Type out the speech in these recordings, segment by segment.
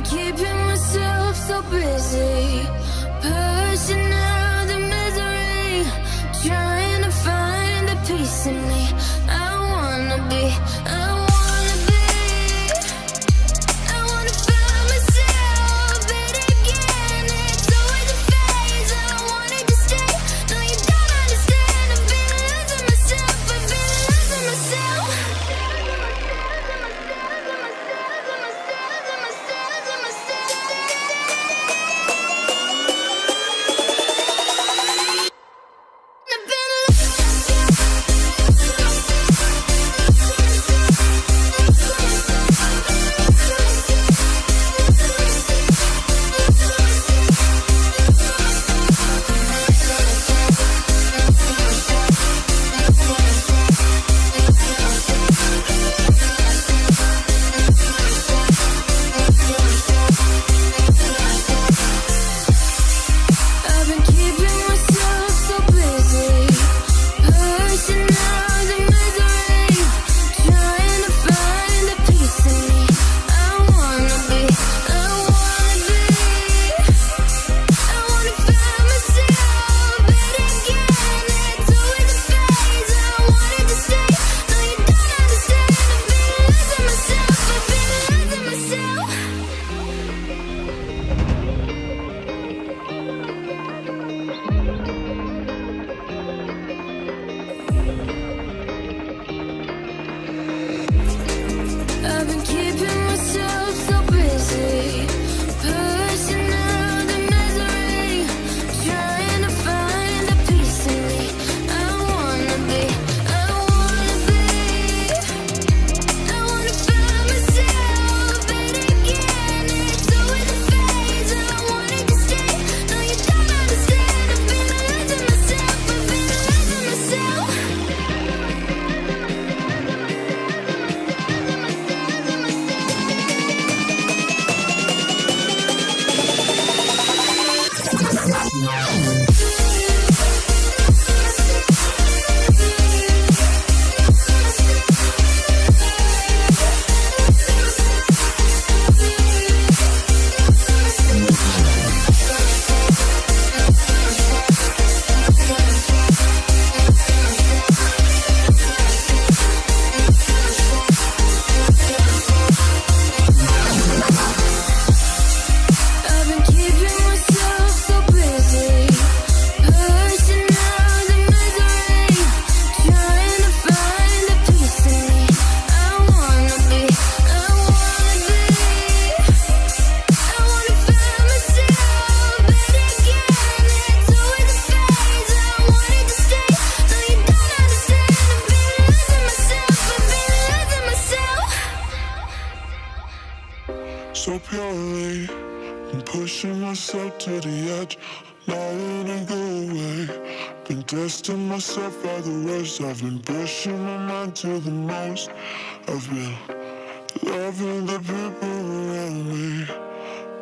keeping myself so busy, pushing out the misery, trying to find the peace in me. I wanna be, I wanna be, I wanna find myself, but again, it's always a phase. I wanted to stay, no you don't understand. I've been losing myself, I've been losing myself. I've been keeping myself so busy, pushing out the misery, trying to find the peace in me. I wanna be, I wanna be, I wanna find myself, but again, it's always a phase. I wanted to stay, no you don't understand. I've been losing myself, I've been losing myself. I've been keeping myself so busy, pushing out the misery, trying to find the peace in me. I wanna be, I wanna be, I wanna find myself, but again, it's always a phase. I wanted to stay, no you don't understand. I've been losing myself, I've been losing myself. So purely, I'm pushing myself to the edge, not letting go away. Been testing myself by the worst. I've been pushing my mind to the most. I've been loving the people around me,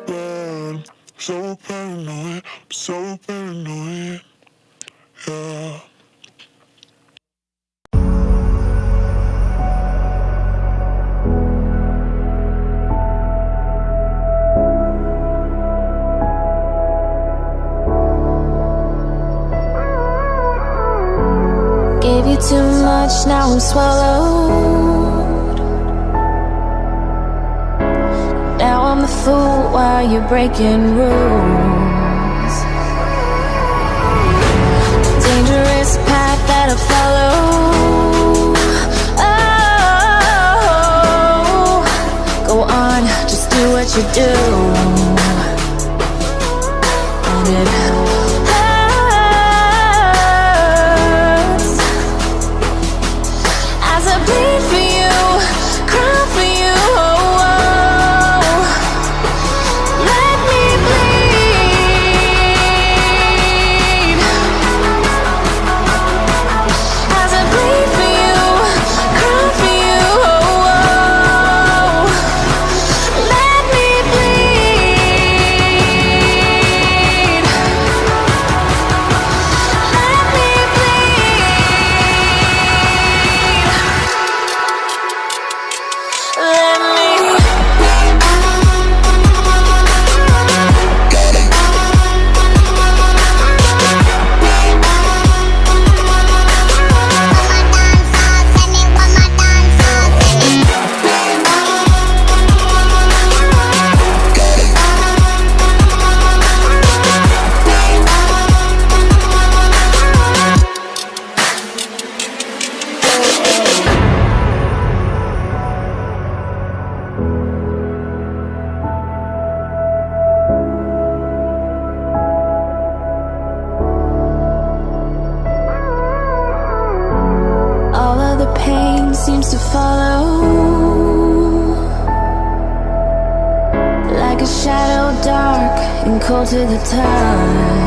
but I'm so paranoid, I'm so paranoid, yeah. Gave you too much, now I'm swallowed. Now I'm the fool while you're breaking rules. Dangerous path that I follow. Oh, go on, just do what you do. And it bleed for you, cry for you, oh, oh. Let me bleed. As I bleed for you, cry for you, oh, oh. Let me bleed. like a shadow, dark and cold to the touch.